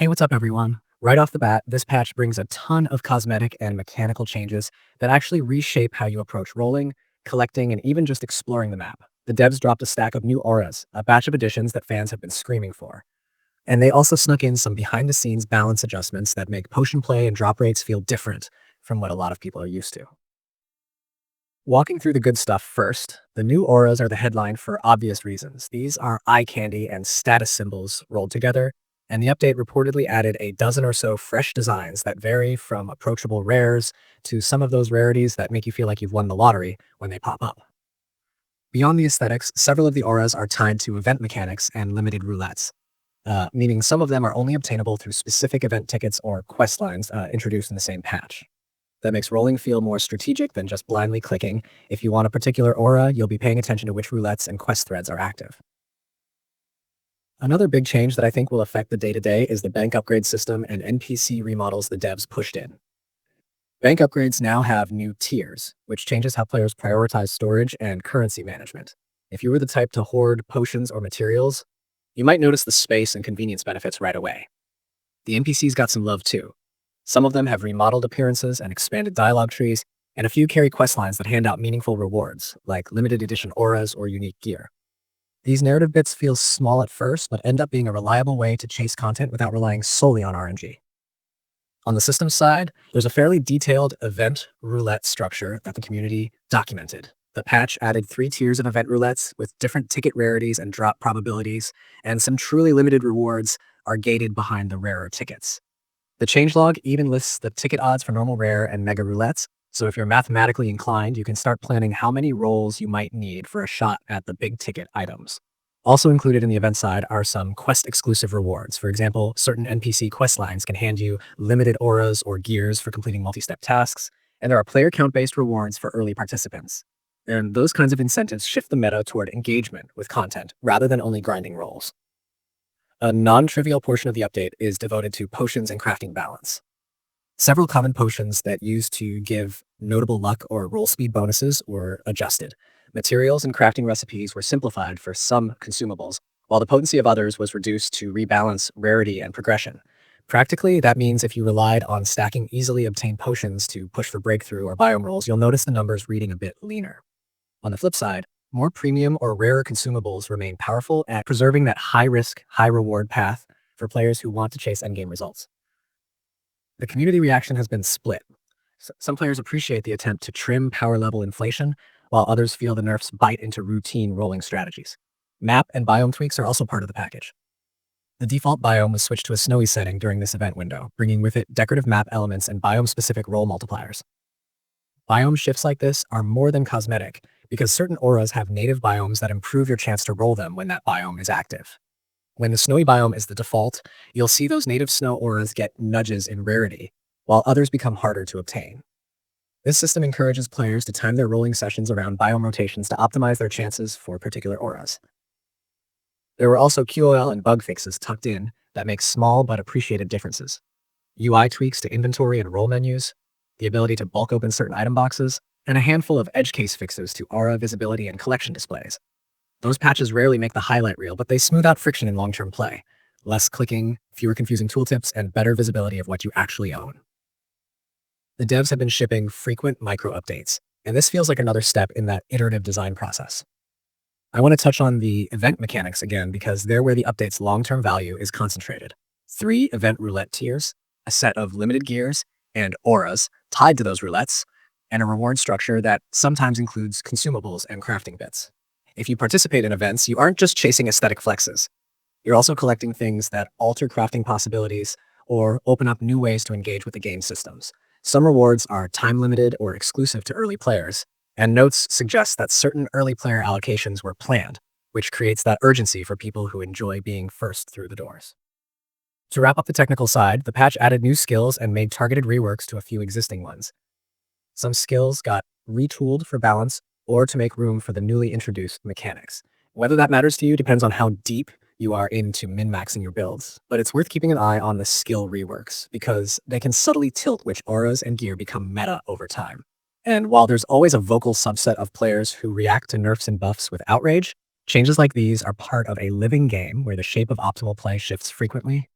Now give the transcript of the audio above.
Hey, what's up, everyone? Right off the bat, this patch brings a ton of cosmetic and mechanical changes that actually reshape how you approach rolling, collecting, and even just exploring the map. The devs dropped a stack of new auras, a batch of additions that fans have been screaming for. And they also snuck in some behind the scenes balance adjustments that make potion play and drop rates feel different from what a lot of people are used to. Walking through the good stuff first, the new auras are the headline for obvious reasons. These are eye candy and status symbols rolled together, and the update reportedly added a dozen or so fresh designs that vary from approachable rares to some of those rarities that make you feel like you've won the lottery when they pop up. Beyond the aesthetics, several of the auras are tied to event mechanics and limited roulettes, meaning some of them are only obtainable through specific event tickets or quest lines introduced in the same patch. That makes rolling feel more strategic than just blindly clicking. If you want a particular aura, you'll be paying attention to which roulettes and quest threads are active. Another big change that I think will affect the day-to-day is the bank upgrade system and NPC remodels the devs pushed in. Bank upgrades now have new tiers, which changes how players prioritize storage and currency management. If you were the type to hoard potions or materials, you might notice the space and convenience benefits right away. The NPCs got some love too. Some of them have remodeled appearances and expanded dialogue trees, and a few carry quest lines that hand out meaningful rewards, like limited edition auras or unique gear. These narrative bits feel small at first, but end up being a reliable way to chase content without relying solely on RNG. On the systems side, there's a fairly detailed event roulette structure that the community documented. The patch added 3 tiers of event roulettes with different ticket rarities and drop probabilities, and some truly limited rewards are gated behind the rarer tickets. The changelog even lists the ticket odds for normal rare and mega roulettes, so if you're mathematically inclined, you can start planning how many rolls you might need for a shot at the big ticket items. Also included in the event side are some quest-exclusive rewards. For example, certain NPC quest lines can hand you limited auras or gears for completing multi-step tasks, and there are player count-based rewards for early participants. And those kinds of incentives shift the meta toward engagement with content rather than only grinding rolls. A non-trivial portion of the update is devoted to potions and crafting balance. Several common potions that used to give notable luck or roll speed bonuses were adjusted. Materials and crafting recipes were simplified for some consumables, while the potency of others was reduced to rebalance rarity and progression. Practically, that means if you relied on stacking easily obtained potions to push for breakthrough or biome rolls, you'll notice the numbers reading a bit leaner. On the flip side, more premium or rarer consumables remain powerful at preserving that high-risk, high-reward path for players who want to chase endgame results. The community reaction has been split. Some players appreciate the attempt to trim power level inflation, while others feel the nerfs bite into routine rolling strategies. Map and biome tweaks are also part of the package. The default biome was switched to a snowy setting during this event window, bringing with it decorative map elements and biome-specific roll multipliers. Biome shifts like this are more than cosmetic, because certain auras have native biomes that improve your chance to roll them when that biome is active. When the snowy biome is the default, you'll see those native snow auras get nudges in rarity, while others become harder to obtain. This system encourages players to time their rolling sessions around biome rotations to optimize their chances for particular auras. There were also QOL and bug fixes tucked in that make small but appreciated differences. UI tweaks to inventory and roll menus, the ability to bulk open certain item boxes, and a handful of edge case fixes to aura visibility and collection displays. Those patches rarely make the highlight reel, but they smooth out friction in long-term play. Less clicking, fewer confusing tooltips, and better visibility of what you actually own. The devs have been shipping frequent micro-updates, and this feels like another step in that iterative design process. I want to touch on the event mechanics again because they're where the update's long-term value is concentrated. 3 event roulette tiers, a set of limited gears, and auras tied to those roulettes, and a reward structure that sometimes includes consumables and crafting bits. If you participate in events, you aren't just chasing aesthetic flexes. You're also collecting things that alter crafting possibilities or open up new ways to engage with the game systems. Some rewards are time-limited or exclusive to early players, and notes suggest that certain early player allocations were planned, which creates that urgency for people who enjoy being first through the doors. To wrap up the technical side, the patch added new skills and made targeted reworks to a few existing ones. Some skills got retooled for balance or to make room for the newly introduced mechanics. Whether that matters to you depends on how deep you are into min-maxing your builds, but it's worth keeping an eye on the skill reworks because they can subtly tilt which auras and gear become meta over time. And while there's always a vocal subset of players who react to nerfs and buffs with outrage, changes like these are part of a living game where the shape of optimal play shifts frequently